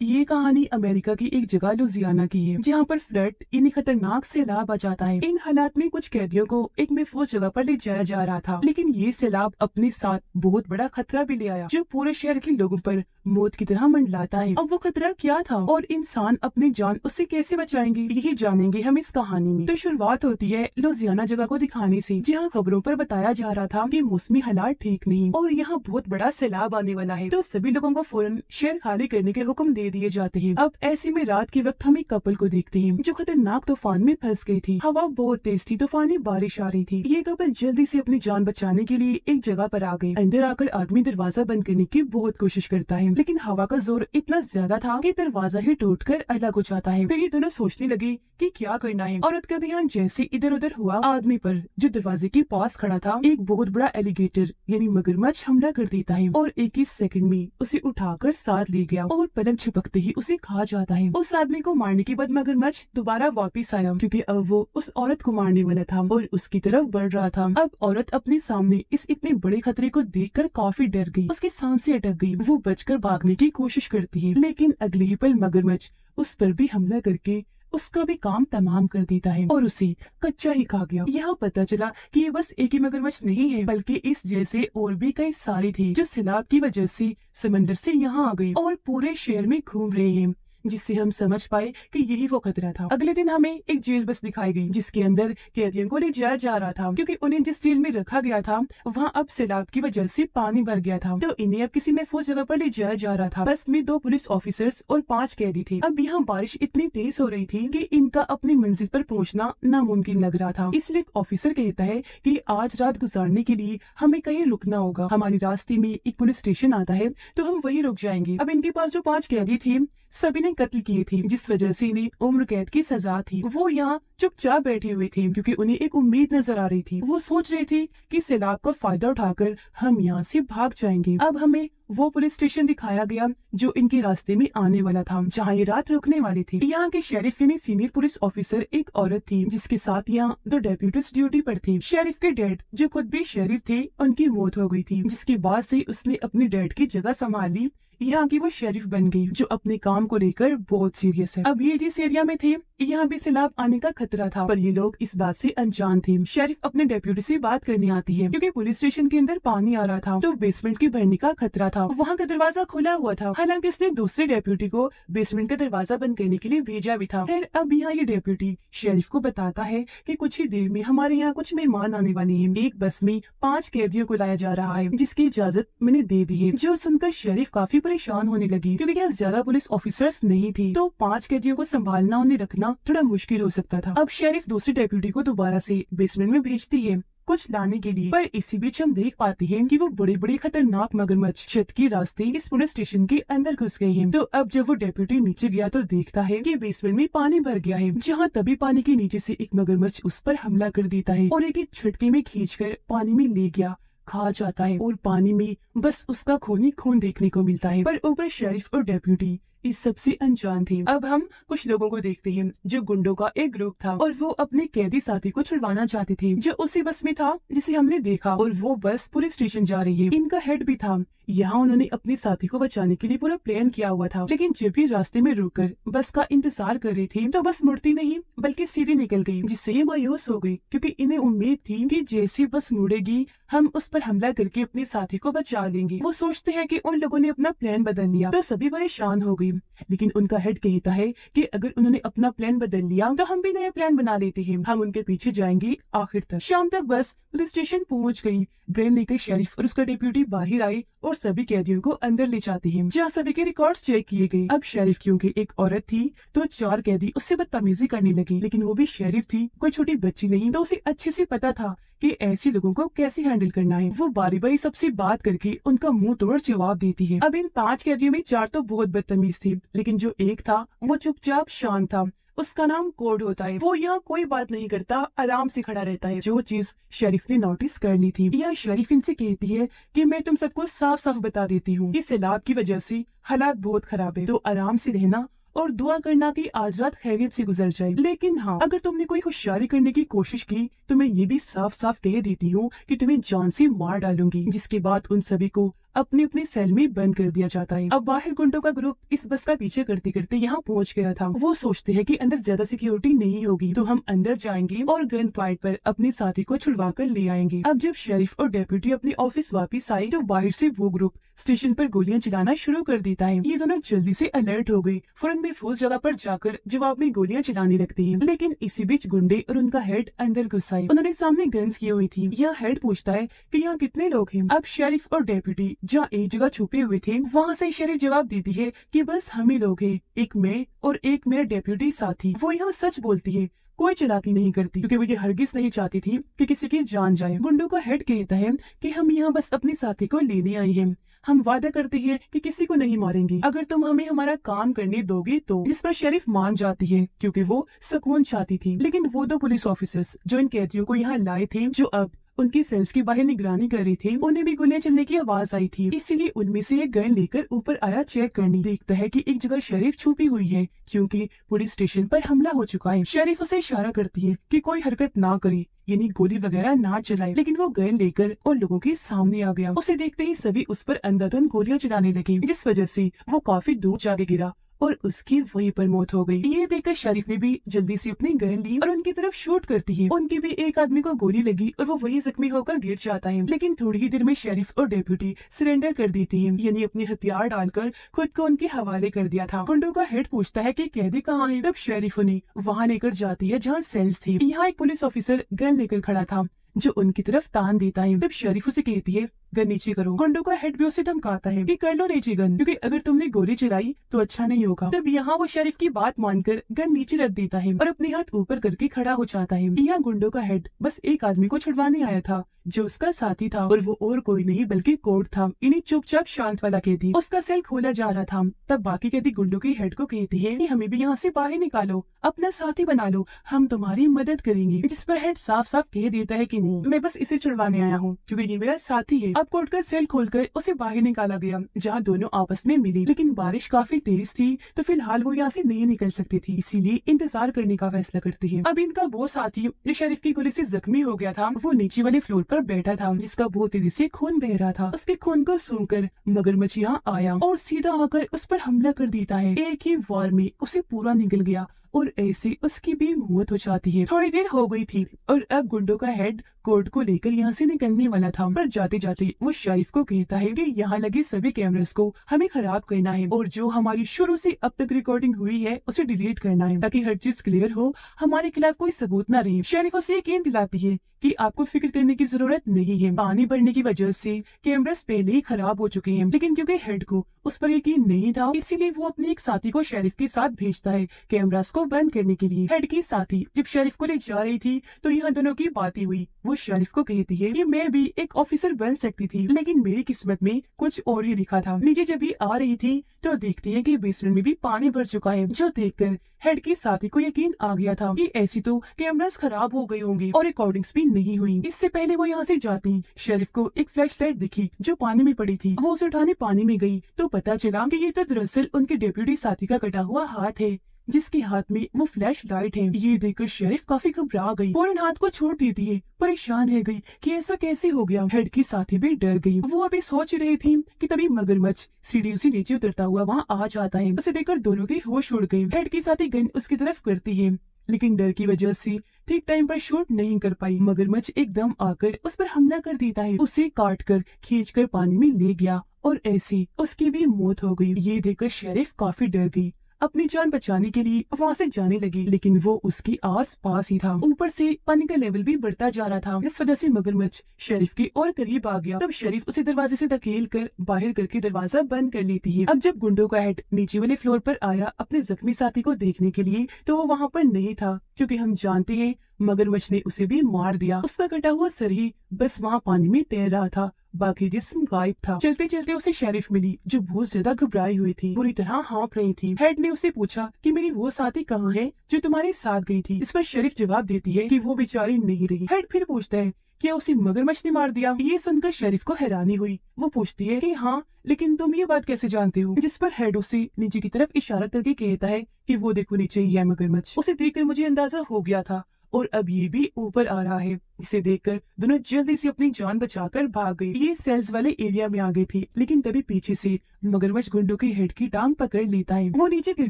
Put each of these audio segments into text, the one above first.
ये कहानी अमेरिका की एक जगह लुजियाना की है, जहाँ पर फ्लड यानी खतरनाक सैलाब आ जाता है। इन हालात में कुछ कैदियों को एक महफूज जगह पर ले जाया जा रहा था, लेकिन ये सैलाब अपने साथ बहुत बड़ा खतरा भी ले आया, जो पूरे शहर के लोगों पर मौत की तरह मंडलाता है। अब वो खतरा क्या था और इंसान अपनी जान उससे कैसे बचाएंगे, यही जानेंगे हम इस कहानी में। तो शुरुआत होती है लुजियाना जगह को दिखाने से, जहाँ खबरों पर बताया जा रहा था कि मौसमी हालात ठीक नहीं और यहाँ बहुत बड़ा सैलाब आने वाला है। तो सभी लोगों को फौरन शहर खाली करने के हुक्म दे दिए जाते हैं। अब ऐसे में रात के वक्त हम एक कपल को देखते हैं जो खतरनाक तूफान में फंस गई थी। हवा बहुत तेज थी, तूफानी बारिश आ रही थी। ये कपल जल्दी से अपनी जान बचाने के लिए एक जगह पर आ गए। अंदर आकर आदमी दरवाजा बंद करने की बहुत कोशिश करता है, लेकिन हवा का जोर इतना ज्यादा था कि दरवाजा ही टूटकर अलग हो जाता है। फिर ये दोनों सोचने लगे कि क्या करना है। औरत का ध्यान जैसे इधर उधर हुआ, आदमी पर जो दरवाजे के पास खड़ा था एक बहुत बड़ा एलिगेटर यानी मगरमच्छ हमला कर देता है और एक ही सेकंड में उसे उठाकर साथ ले गया और पलक झपकते ही उसे खा जाता है। उस आदमी को मारने के बाद मगरमच्छ दोबारा वापस आया, क्योंकि अब वो उस औरत को मारने वाला था और उसकी तरफ बढ़ रहा था। अब औरत अपने सामने इस इतने बड़े खतरे को देखकर काफी डर गई, उसकी सांसें अटक गई। वो बचकर भागने की कोशिश करती है, लेकिन अगले ही पल मगरमच्छ उस पर भी हमला करके उसका भी काम तमाम कर देता है और उसे कच्चा ही खा गया। यहाँ पता चला कि ये बस एक ही मगरमच्छ नहीं है, बल्कि इस जैसे और भी कई सारे थे जो सैलाब की वजह से समंदर से यहाँ आ गए और पूरे शहर में घूम रहे हैं, जिससे हम समझ पाए कि यही वो खतरा था। अगले दिन हमें एक जेल बस दिखाई गई, जिसके अंदर कैदियों को ले जाया जा रहा था, क्योंकि उन्हें जिस जेल में रखा गया था वहाँ अब सैलाब की वजह से पानी भर गया था। तो इन्हें अब किसी महफूज जगह पर ले जाया जा रहा था। बस में 2 पुलिस ऑफिसर्स और 5 कैदी थे। अब यहाँ बारिश इतनी तेज हो रही थी कि इनका अपनी मंजिल पर पहुँचना नामुमकिन लग रहा था। इसलिए एक ऑफिसर कहता है कि आज रात गुजारने के लिए हमें कहीं रुकना होगा। हमारे रास्ते में एक पुलिस स्टेशन आता है, तो हम वही रुक जाएंगे। अब इनके पास जो 5 कैदी थे सभी ने कत्ल किए थे, जिस वजह से इन्हें उम्र कैद की सजा थी। वो यहाँ चुपचाप बैठे हुए थे, क्योंकि उन्हें एक उम्मीद नजर आ रही थी। वो सोच रहे थे कि सैलाब का फायदा उठाकर हम यहाँ से भाग जाएंगे। अब हमें वो पुलिस स्टेशन दिखाया गया जो इनके रास्ते में आने वाला था, जहाँ ये रात रुकने वाली थी। यहाँ के शेरिफ यानी सीनियर पुलिस ऑफिसर एक औरत थी, जिसके साथ यहाँ 2 डेप्यूटीज ड्यूटी पर थे। शेरिफ के डैड जो खुद भी शेरिफ थे, उनकी मौत हो गई थी, जिसके बाद से उसने अपने डैड की जगह संभाल ली। यहाँ की वो शेरिफ बन गई, जो अपने काम को लेकर बहुत सीरियस है। अब ये जिस एरिया में थे यहाँ भी सैलाब आने का खतरा था, पर ये लोग इस बात से अनजान थे। शेरिफ अपने डेप्यूटी से बात करने आती है, क्योंकि पुलिस स्टेशन के अंदर पानी आ रहा था, तो बेसमेंट के भरने का खतरा था। वहाँ का दरवाजा खुला हुआ था, हालांकि उसने दूसरे डेप्यूटी को बेसमेंट का दरवाजा बंद करने के लिए भेजा भी था। फिर अब यहाँ ये डेप्यूटी शेरिफ को बताता है कि कुछ ही देर में हमारे यहाँ कुछ मेहमान आने वाले हैं। एक बस में 5 कैदियों को लाया जा रहा है, जिसकी इजाजत मैंने दे दी है। जो सुनकर शेरिफ काफी परेशान होने लगी, क्योंकि यहाँ ज्यादा पुलिस ऑफिसर्स नहीं थी, तो 5 कैदियों को संभालना उन्हें रखना थोड़ा मुश्किल हो सकता था। अब शेरिफ दूसरे डेप्यूटी को दोबारा से बेसमेंट में भेजती है कुछ लाने के लिए, पर इसी बीच हम देख पाते हैं कि वो बड़े बड़े खतरनाक मगरमच्छ छत के रास्ते इस पुलिस स्टेशन के अंदर घुस गए हैं। तो अब जब वो डेप्यूटी नीचे गया तो देखता है कि बेसमेंट में पानी भर गया है, जहाँ तभी पानी के नीचे से एक मगरमच्छ उस पर हमला कर देता है और एक झटके में खींचकर पानी में ले गया, खा जाता है और पानी में बस उसका खून ही खून देखने को मिलता है। पर ऊपर शेरिफ और डेप्यूटी इस सबसे अनजान थे। अब हम कुछ लोगों को देखते हैं जो गुंडों का एक ग्रुप था और वो अपने कैदी साथी को छुड़वाना चाहते थे, जो उसी बस में था जिसे हमने देखा, और वो बस पुलिस स्टेशन जा रही है। इनका हेड भी था। यहाँ उन्होंने अपने साथी को बचाने के लिए पूरा प्लान किया हुआ था, लेकिन जब भी रास्ते में रुककर बस का इंतजार कर रही थी तो बस मुड़ती नहीं बल्कि सीधी निकल गई, जिससे ये मायूस हो गई, क्योंकि इन्हें उम्मीद थी कि जैसे बस मुड़ेगी हम उस पर हमला करके अपने साथी को बचा लेंगे। वो सोचते हैं कि उन लोगों ने अपना प्लान बदल लिया, तो सभी परेशान हो गई। लेकिन उनका हेड कहता है कि अगर उन्होंने अपना प्लान बदल लिया तो हम भी नया प्लान बना लेते हैं, हम उनके पीछे जाएंगे आखिर तक। शाम तक बस पुलिस स्टेशन पहुंच गई। गन लेकर शेरिफ और उसका डेप्यूटी बाहर आए और सभी कैदियों को अंदर ले जाते हैं, जहाँ सभी के रिकॉर्ड्स चेक किए गए। अब शेरिफ क्योंकि एक औरत थी तो 4 कैदी उससे बदतमीजी करने लगे, लेकिन वो भी शेरिफ थी, कोई छोटी बच्ची नहीं, तो उसे अच्छे से पता था कि ऐसे लोगों को कैसे हैंडल करना है। वो बारी बारी सबसे बात करके उनका मुंह तोड़ जवाब देती है। अब इन 5 कैदियों में 4 तो बहुत बदतमीज थे, लेकिन जो एक था वो चुपचाप शांत था। उसका नाम कोड होता है। वो यहाँ कोई बात नहीं करता, आराम से खड़ा रहता है, जो चीज शरीफ ने नोटिस कर ली थी। यह शरीफ इनसे कहती है कि मैं तुम सबको साफ साफ बता देती हूँ कि सैलाब की वजह से हालात बहुत खराब है, तो आराम से रहना और दुआ करना कि आज रात खैरियत से गुजर जाए। लेकिन हाँ, अगर तुमने कोई होशियारी करने की कोशिश की तो मैं ये भी साफ साफ कह देती हूँ कि तुम्हें जान से मार डालूंगी। जिसके बाद उन सभी को अपने अपने सेल में बंद कर दिया जाता है। अब बाहर गुंडों का ग्रुप इस बस का पीछे करते करते यहाँ पहुँच गया था। वो सोचते हैं कि अंदर ज्यादा सिक्योरिटी नहीं होगी तो हम अंदर जाएंगे और गन पॉइंट पर अपने साथी को छुड़वा कर ले आएंगे। अब जब शेरिफ और डेप्यूटी अपने ऑफिस वापस आए तो बाहर से वो ग्रुप स्टेशन पर गोलियां चलाना शुरू कर देता है। ये दोनों जल्दी से अलर्ट हो गए, फौरन बेफोज जगह पर जाकर जवाब में गोलियां चलाने लगते हैं। लेकिन इसी बीच गुंडे और उनका हेड अंदर घुस आए। उन्होंने सामने गन्स की हुई थी। यह हेड पूछता है कि यहाँ कितने लोग हैं। अब शेरिफ और डेप्यूटी जहाँ एक जगह छुपे हुए थे वहाँ से शेरिफ जवाब देती है कि बस हम ही लोग हैं, एक मैं और एक मेरा डेप्यूटी साथी। वो यहाँ सच बोलती है, कोई चालाकी नहीं करती, क्योंकि वो ये हरगिज नहीं चाहती थी कि किसी की जान जाए। गुंडों का हेड कहता है कि हम यहाँ बस अपने साथी को लेने आए हैं। हम वादा करते हैं कि किसी को नहीं मारेंगे अगर तुम हमें हमारा काम करने दोगे तो। जिस पर शेरिफ मान जाती है क्योंकि वो सुकून चाहती थी। लेकिन वो दो पुलिस ऑफिसर्स जो इन कैदियों को यहाँ लाए थे, जो अब उनकी सेल्स के बाहर निगरानी कर रहे थे, उन्हें भी गोलियां चलने की आवाज आई थी। इसीलिए उनमें से एक गन लेकर ऊपर आया चेक करने। देखता है कि एक जगह शेरिफ छुपी हुई है क्योंकि पुलिस स्टेशन पर हमला हो चुका है। शेरिफ उसे इशारा करती है कि कोई हरकत ना करे, यानी गोली वगैरह ना चलाए। लेकिन वो गन लेकर उन लोगों के सामने आ गया। उसे देखते ही सभी उस पर अंधाधुंध गोलियां चलाने लगे, जिस वजह से वो काफी दूर जाके गिरा और उसकी वहीं पर मौत हो गई। ये देखकर शरीफ ने भी जल्दी से अपनी गन ली और उनकी तरफ शूट करती है। उनके भी एक आदमी को गोली लगी और वो वहीं जख्मी होकर गिर जाता है। लेकिन थोड़ी ही देर में शरीफ और डेप्यूटी सरेंडर कर देती है, यानी अपने हथियार डालकर खुद को उनके हवाले कर दिया था। गुंडों का हेड पूछता है कि कैदी कहाँ है। तब शरीफ उन्हें वहाँ लेकर जाती है जहाँ सेल्स थी। यहाँ एक पुलिस ऑफिसर गन लेकर खड़ा था जो उनकी तरफ तान देता है। तब शरीफ उसे कहती है गन नीचे करो। गुंडों का हेड भी उसे धमकाता है कि कर लो नीचे गन, क्योंकि अगर तुमने गोली चलाई तो अच्छा नहीं होगा। तब यहाँ वो शरीफ की बात मानकर गन नीचे रख देता है और अपने हाथ ऊपर करके खड़ा हो जाता है। यहाँ गुंडों का हेड बस एक आदमी को छुड़वाने आया था जो उसका साथी था, और वो और कोई नहीं बल्कि कोड था, इन्हीं चुपचाप शांत वाला कैदी। उसका सेल खोला जा रहा था। तब बाकी कैदी गुंडों के हेड को कहती है कि हमें भी यहाँ से बाहर निकालो, अपना साथी बना लो, हम तुम्हारी मदद करेंगे। जिस पर हेड साफ साफ कह देता है कि नहीं, मैं बस इसे छुड़वाने आया हूँ क्योंकि ये मेरा साथी है। अब कोड का सेल खोलकर उसे बाहर निकाला गया जहाँ दोनों आपस में मिली। लेकिन बारिश काफी तेज थी तो फिलहाल वो यहाँ से नहीं निकल सकती थी, इसीलिए इंतजार करने का फैसला करती है। अब इनका वो साथी जो शरीफ की गोली से जख्मी हो गया था, वो नीचे वाले फ्लोर पर बैठा था जिसका बहुत तेजी से खून बह रहा था। उसके खून को सूंघकर मगरमच्छ यहाँ आया और सीधा आकर उस पर हमला कर देता है। एक ही वार में उसे पूरा निकल गया और ऐसे उसकी भी मौत हो जाती है। थोड़ी देर हो गई थी और अब गुंडों का हेड कोर्ट को लेकर यहाँ से निकलने वाला था, पर जाते जाते वो शरीफ को कहता है कि यहाँ लगे सभी कैमरास को हमें खराब करना है और जो हमारी शुरू से अब तक रिकॉर्डिंग हुई है उसे डिलीट करना है ताकि हर चीज क्लियर हो, हमारे खिलाफ कोई सबूत न रहे। शरीफ उसे यकीन दिलाती है कि आपको फिक्र करने की जरूरत नहीं है, पानी बढ़ने की वजह से कैमरास पहले ही खराब हो चुके हैं। लेकिन क्योंकि हेड को उस पर यकीन नहीं था, इसीलिए वो अपने एक साथी को शरीफ के साथ भेजता है कैमरास को बंद करने के लिए। हेड की साथी जब शरीफ को ले जा रही थी तो यहाँ दोनों की बातें हुई। वो शरीफ को कहती है कि मैं भी एक ऑफिसर बन सकती थी, लेकिन मेरी किस्मत में कुछ और ही लिखा था। नीचे जब भी आ रही थी तो देखती है कि बेसमेंट में भी पानी भर चुका है, जो देखकर हेड की साथी को यकीन आ गया था कि ऐसी तो कैमरास खराब हो गए होंगे और रिकॉर्डिंग्स भी नहीं हुई। इससे पहले वो यहाँ से जाती शरीफ को एक फ्लैश लाइट दिखी जो पानी में पड़ी थी। वो उसे उठाने पानी में गई तो पता चला कि ये तो दरअसल उनके डेप्यूटी साथी का कटा हुआ हाथ है जिसके हाथ में वो फ्लैश लाइट है। ये देखकर शरीफ काफी घबरा गई, फौरन हाथ को छोड़ देती है, परेशान रह गई कि ऐसा कैसे हो गया। हेड की साथी भी डर गई। वो अभी सोच रही थी कि तभी मगरमच्छ सीढ़ियों से नीचे उतरता हुआ वहाँ आ जाता है। उसे देखकर दोनों की होश उड़ गई। हेड की साथी गन उसकी तरफ करती है, लेकिन डर की वजह से ठीक टाइम पर शूट नहीं कर पाई। मगरमच्छ एकदम आकर उस पर हमला कर देता है, उसे काट कर खींच कर पानी में ले गया और ऐसी उसकी भी मौत हो गई। ये देखकर शरीफ काफी डर गई, अपनी जान बचाने के लिए वहाँ से जाने लगी, लेकिन वो उसके आस पास ही था। ऊपर से पानी का लेवल भी बढ़ता जा रहा था, जिस वजह से मगरमच्छ शरीफ के और करीब आ गया। तब शरीफ उसे दरवाजे से धकेल कर बाहर करके दरवाजा बंद कर लेती है। अब जब गुंडों का हेड नीचे वाले फ्लोर पर आया अपने जख्मी साथी को देखने के लिए तो वो वहाँ पर नहीं था, क्योंकि हम जानते हैं मगरमच्छ ने उसे भी मार दिया। उसका कटा हुआ सर ही बस वहाँ पानी में तैर रहा था, बाकी जिस्म गायब था। चलते चलते उसे शरीफ मिली जो बहुत ज्यादा घबराई हुई थी, पूरी तरह हाँफ रही थी। हेड ने उसे पूछा कि मेरी वो साथी कहाँ है जो तुम्हारे साथ गई थी। इस पर शरीफ जवाब देती है कि वो बेचारी नहीं रही। हेड फिर पूछता है क्या उसे मगरमच्छ ने मार दिया। ये सुनकर शरीफ को हैरानी हुई। वो पूछती है कि हाँ, लेकिन तुम ये बात कैसे जानते हो। जिस पर हेड उसे नीचे की तरफ इशारा करके कहता है कि वो देखो नीचे ही है मगरमच्छ। उसे देखकर मुझे अंदाजा हो गया था, और अब ये भी ऊपर आ रहा है, जिसे देखकर दोनों जल्दी से अपनी जान बचाकर भाग गए। ये सेल्स वाले एरिया में आ गई थी, लेकिन तभी पीछे से मगरमच्छ गुंडों की हेड की टांग पकड़ लेता है। वो नीचे गिर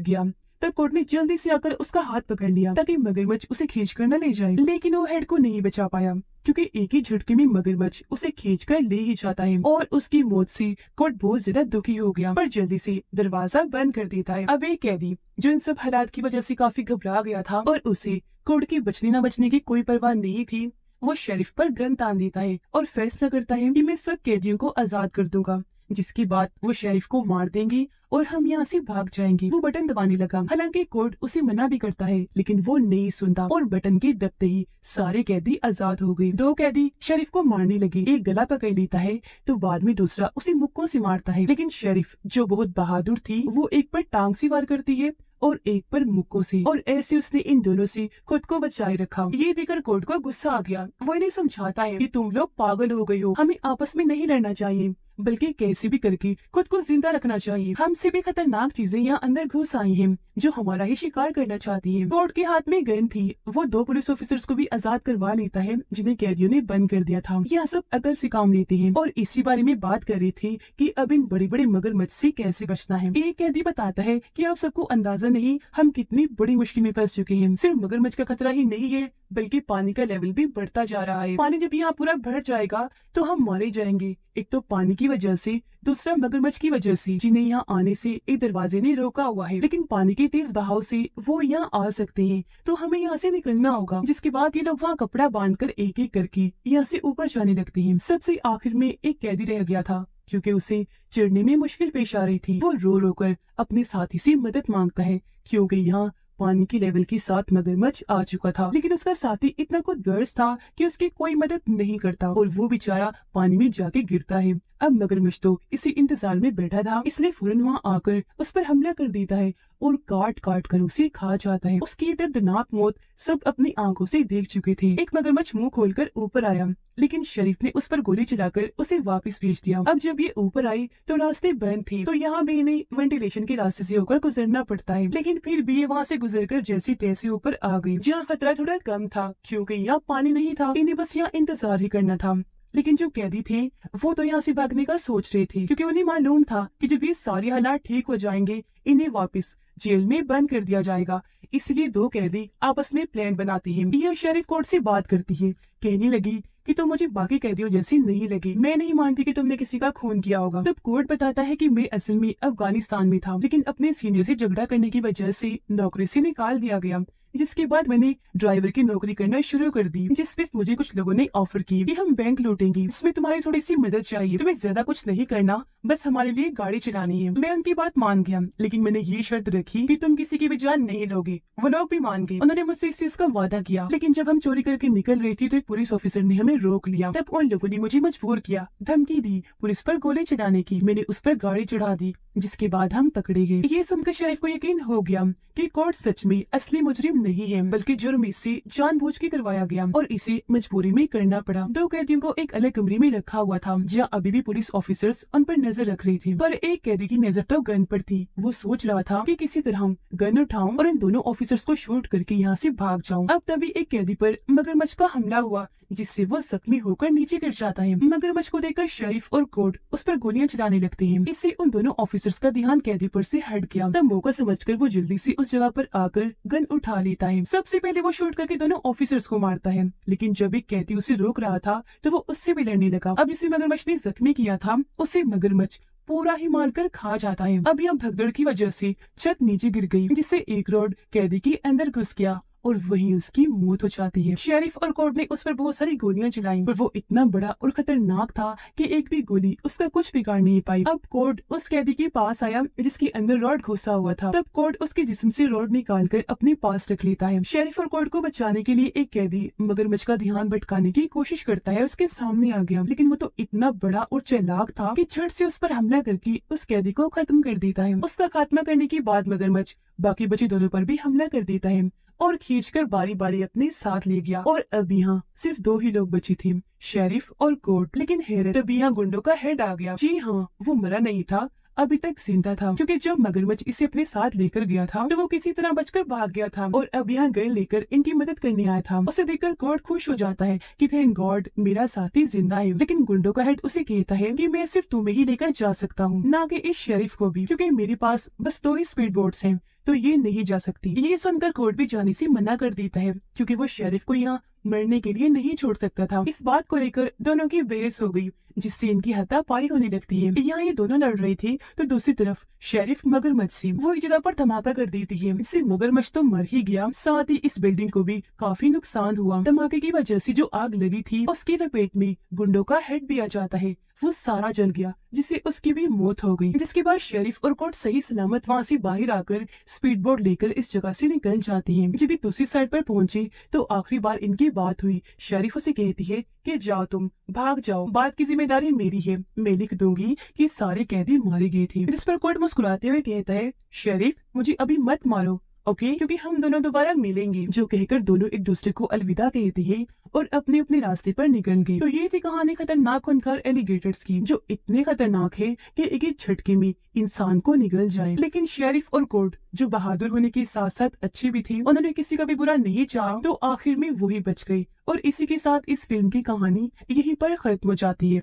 गया। तब कोर्ट ने जल्दी से आकर उसका हाथ पकड़ लिया ताकि मगरमच्छ उसे खींचकर न ले जाए, लेकिन वो हेड को नहीं बचा पाया क्योंकि एक ही झटके में मगरमच्छ उसे खींचकर ले ही जाता है और उसकी मौत से कोर्ट बहुत ज्यादा दुखी हो गया, पर जल्दी से दरवाजा बंद कर देता है। अब एक कैदी जो इन सब हालात की वजह से काफी घबरा गया था और उसे कोर्ट की बचने न बचने की कोई परवाह नहीं थी, वो शेरिफ पर गन तान देता है और फैसला करता है कि मैं सब कैदियों को आजाद कर दूंगा, जिसके बाद वो शेरिफ को मार देंगे और हम यहाँ से भाग जाएंगे। वो बटन दबाने लगा, हालांकि कोर्ट उसे मना भी करता है, लेकिन वो नहीं सुनता और बटन के दबते ही सारे कैदी आजाद हो गए। दो कैदी शेरिफ को मारने लगे, एक गला पकड़ लेता है तो बाद में दूसरा उसे मुक्कों से मारता है, लेकिन शेरिफ जो बहुत बहादुर थी वो एक पर टांग से वार करती है और एक पर मुक्कों से, और ऐसे उसने इन दोनों से खुद को बचाए रखा। ये देखकर कोर्ट को गुस्सा आ गया। वो इन्हें समझाता है कि तुम लोग पागल हो गए हो, हमें आपस में नहीं लड़ना चाहिए बल्कि कैसे भी करके खुद को जिंदा रखना चाहिए। हमसे भी खतरनाक चीजें यहाँ अंदर घुस आई हैं जो हमारा ही शिकार करना चाहती हैं। कोर्ट के हाथ में गन थी, वो दो पुलिस ऑफिसर्स को भी आजाद करवा लेता है जिन्हें कैदियों ने बंद कर दिया था। यह सब अकल से काम लेते हैं और इसी बारे में बात कर रही थी कि अब इन बड़े बड़े मगरमच्छ से कैसे बचना है। एक कैदी बताता है कि आप सबको अंदाजा नहीं हम कितनी बड़ी मुश्किल में फंस चुके हैं। सिर्फ मगरमच्छ का खतरा ही नहीं है बल्कि पानी का लेवल भी बढ़ता जा रहा है। पानी जब यहाँ पूरा भर जाएगा तो हम मारे जाएंगे, एक तो पानी की वजह से, दूसरा मगरमच्छ की वजह से जिन्हें यहाँ आने से एक दरवाजे ने रोका हुआ है, लेकिन पानी के तेज बहाव से वो यहाँ आ सकते हैं तो हमें यहाँ से निकलना होगा। जिसके बाद ये लोग वहाँ कपड़ा बांधकर एक एक करके यहाँ से ऊपर जाने लगते हैं। सबसे आखिर में एक कैदी रह गया था क्योंकि उसे चढ़ने में मुश्किल पेश आ रही थी। वो रो रो कर अपने साथी से मदद मांगता है क्योंकि यहाँ पानी के लेवल के साथ मगरमच्छ आ चुका था, लेकिन उसका साथी इतना खुदगर्ज था कि उसकी कोई मदद नहीं करता और वो बेचारा पानी में जाके गिरता है। अब मगरमच्छ तो इसी इंतजार में बैठा था, इसलिए फौरन वहाँ आकर उस पर हमला कर देता है और काट काट कर उसे खा जाता है। उसकी दर्दनाक मौत सब अपनी आंखों से देख चुके थे। एक मगरमच्छ मुंह खोलकर ऊपर आया, लेकिन शरीफ ने उस पर गोली चलाकर उसे वापस भेज दिया। अब जब ये ऊपर आई तो रास्ते बंद थे, तो यहाँ भी इन्हें वेंटिलेशन के रास्ते से होकर गुजरना पड़ता है, लेकिन फिर भी ये वहाँ से गुजरकर जैसी तैसे ऊपर आ गई, जहाँ खतरा थोड़ा कम था क्योंकि यहाँ पानी नहीं था। इन्हें बस यहाँ इंतजार ही करना था। लेकिन जो कैदी थे वो तो यहाँ से भागने का सोच रहे थे क्योंकि उन्हें मालूम था कि जब ये सारे हालात ठीक हो जाएंगे इन्हें वापस जेल में बंद कर दिया जाएगा। इसलिए दो कैदी आपस में प्लान बनाती हैं। यह शेरिफ कोर्ट से बात करती है, कहने लगी कि तुम मुझे बाकी कैदियों जैसी नहीं लगी, मैं नहीं मानती कि तुमने किसी का खून किया होगा। तब कोर्ट बताता है कि मैं असल में अफगानिस्तान में था, लेकिन अपने सीनियर से झगड़ा करने की वजह से नौकरी से निकाल दिया गया, जिसके बाद मैंने ड्राइवर की नौकरी करना शुरू कर दी, जिसमें मुझे कुछ लोगों ने ऑफर की कि हम बैंक लूटेंगे, इसमें तुम्हारी थोड़ी सी मदद चाहिए, तुम्हें ज्यादा कुछ नहीं करना, बस हमारे लिए गाड़ी चलानी है। मैं उनकी बात मान गया, लेकिन मैंने ये शर्त रखी कि तुम किसी की भी जान नहीं लोगे। वो लोग भी मान गए, उन्होंने मुझसे इस चीज का वादा किया। लेकिन जब हम चोरी करके निकल रही थी तो एक पुलिस ऑफिसर ने हमें रोक लिया। तब उन लोगों ने मुझे मजबूर किया, धमकी दी पुलिस पर गोली चलाने की। मैंने उस पर गाड़ी चढ़ा दी, जिसके बाद हम पकड़े गए। ये सुनकर शरीफ को यकीन हो गया कि कोर्ट सच में असली मुजरिम नहीं है, बल्कि जुर्म इससे जानबूझ के करवाया गया और इसे मजबूरी में करना पड़ा। दो कैदियों को एक अलग कमरे में रखा हुआ था, जहाँ अभी भी पुलिस ऑफिसर्स उन पर नजर रख रहे थे, पर एक कैदी की नजर तो गन पर थी। वो सोच रहा था कि किसी तरह गन उठाऊं और इन दोनों ऑफिसर्स को शूट करके यहाँ से भाग जाऊं। अब तभी एक कैदी पर मगरमच्छ का हमला हुआ, जिससे वो जख्मी होकर नीचे गिर जाता है। मगरमच्छ को देखकर शरीफ और कोर्ट उस पर गोलियां चलाने लगते हैं। इससे उन दोनों ऑफिसर्स का ध्यान कैदी पर से हट गया। तब मौका समझकर वो जल्दी से उस जगह पर आकर गन उठा लेता है। सबसे पहले वो शूट करके दोनों ऑफिसर्स को मारता है, लेकिन जब एक कैदी उसे रोक रहा था तो वो उससे भी लड़ने लगा। अब जिसे मगरमच्छ ने जख्मी किया था उसे मगरमच्छ पूरा ही मारकर खा जाता है। अब यहाँ भगदड़ की वजह से छत नीचे गिर गई, जिससे एक रॉड कैदी के अंदर घुस गया और वहीं उसकी मौत हो जाती है। शेरिफ और कोर्ट ने उस पर बहुत सारी गोलियां चलाई, पर वो इतना बड़ा और खतरनाक था कि एक भी गोली उसका कुछ बिगाड़ नहीं पाई। अब कोर्ट उस कैदी के पास आया जिसके अंदर रॉड घुसा हुआ था। तब कोर्ट उसके जिस्म से रॉड निकालकर अपने पास रख लेता है। शेरिफ और कोर्ट को बचाने के लिए एक कैदी मगरमच्छ का ध्यान भटकाने की कोशिश करता है, उसके सामने आ गया, लेकिन वो तो इतना बड़ा और चालाक था कि झट से उस पर हमला करके उस कैदी को खत्म कर देता है। उसका खात्मा करने के बाद मगरमच्छ बाकी बचे दोनों पर भी हमला कर देता है और खींचकर बारी बारी अपने साथ ले गया। और अब यहाँ सिर्फ दो ही लोग बचे थे, शेरिफ और कोर्ट। लेकिन हैरत, तभी यहाँ गुंडों का हेड आ गया। जी हाँ, वो मरा नहीं था, अभी तक जिंदा था, क्योंकि जब मगरमच्छ इसे अपने साथ लेकर गया था तो वो किसी तरह बचकर भाग गया था और अब यहाँ गन लेकर इनकी मदद करने आया था। उसे देखकर कोर्ट खुश हो जाता है कि थैंक गॉड मेरा साथी जिंदा है। लेकिन गुंडों का हेड उसे कहता है कि मैं सिर्फ तुम्हें ही लेकर जा सकता हूँ, ना कि इस शेरिफ को भी, क्योंकि मेरे पास बस 2 ही स्पीड बोट्स हैं, तो ये नहीं जा सकती। ये सुनकर कोर्ट भी जाने से मना कर देता है, क्योंकि वो शेरिफ को यहाँ मरने के लिए नहीं छोड़ सकता था। इस बात को लेकर दोनों की बहस हो गई, जिससे इनकी हाथापाई होने लगती है। यहाँ ये दोनों लड़ रहे थे तो दूसरी तरफ शेरिफ मगरमच्छ से वो एक जगह पर धमाका कर देती है। इससे मगरमच्छ तो मर ही गया, साथ ही इस बिल्डिंग को भी काफी नुकसान हुआ। धमाके की वजह से जो आग लगी थी उसकी लपेट में गुंडों का हेड भी आ जाता है, वो सारा जल गया, जिससे उसकी भी मौत हो गई। जिसके बाद शेरिफ और कोर्ट सही सलामत वहाँ से बाहर आकर स्पीड बोट लेकर इस जगह से निकल जाती हैं। जब भी दूसरी साइड पर पहुंचे तो आखिरी बार इनकी बात हुई। शेरिफ उसे कहती है कि जाओ तुम भाग जाओ, बात की जिम्मेदारी मेरी है, मैं लिख दूंगी कि सारे कैदी मारे गए थे। जिस पर कोर्ट मुस्कुराते हुए कहता है शेरिफ मुझे अभी मत मारो, ओके, क्योंकि हम दोनों दोबारा मिलेंगे। जो कहकर दोनों एक दूसरे को अलविदा कहते हैं और अपने अपने रास्ते पर निकल गए। तो ये थी कहानी खतरनाक खूंखार एलिगेटर्स की, जो इतने खतरनाक है कि एक ही झटके में इंसान को निगल जाए। लेकिन शेरिफ और कोर्ट जो बहादुर होने के साथ साथ अच्छे भी थे, उन्होंने किसी का भी बुरा नहीं चाहा, तो आखिर में वही बच गए। और इसी के साथ इस फिल्म की कहानी यहीं पर खत्म हो जाती है।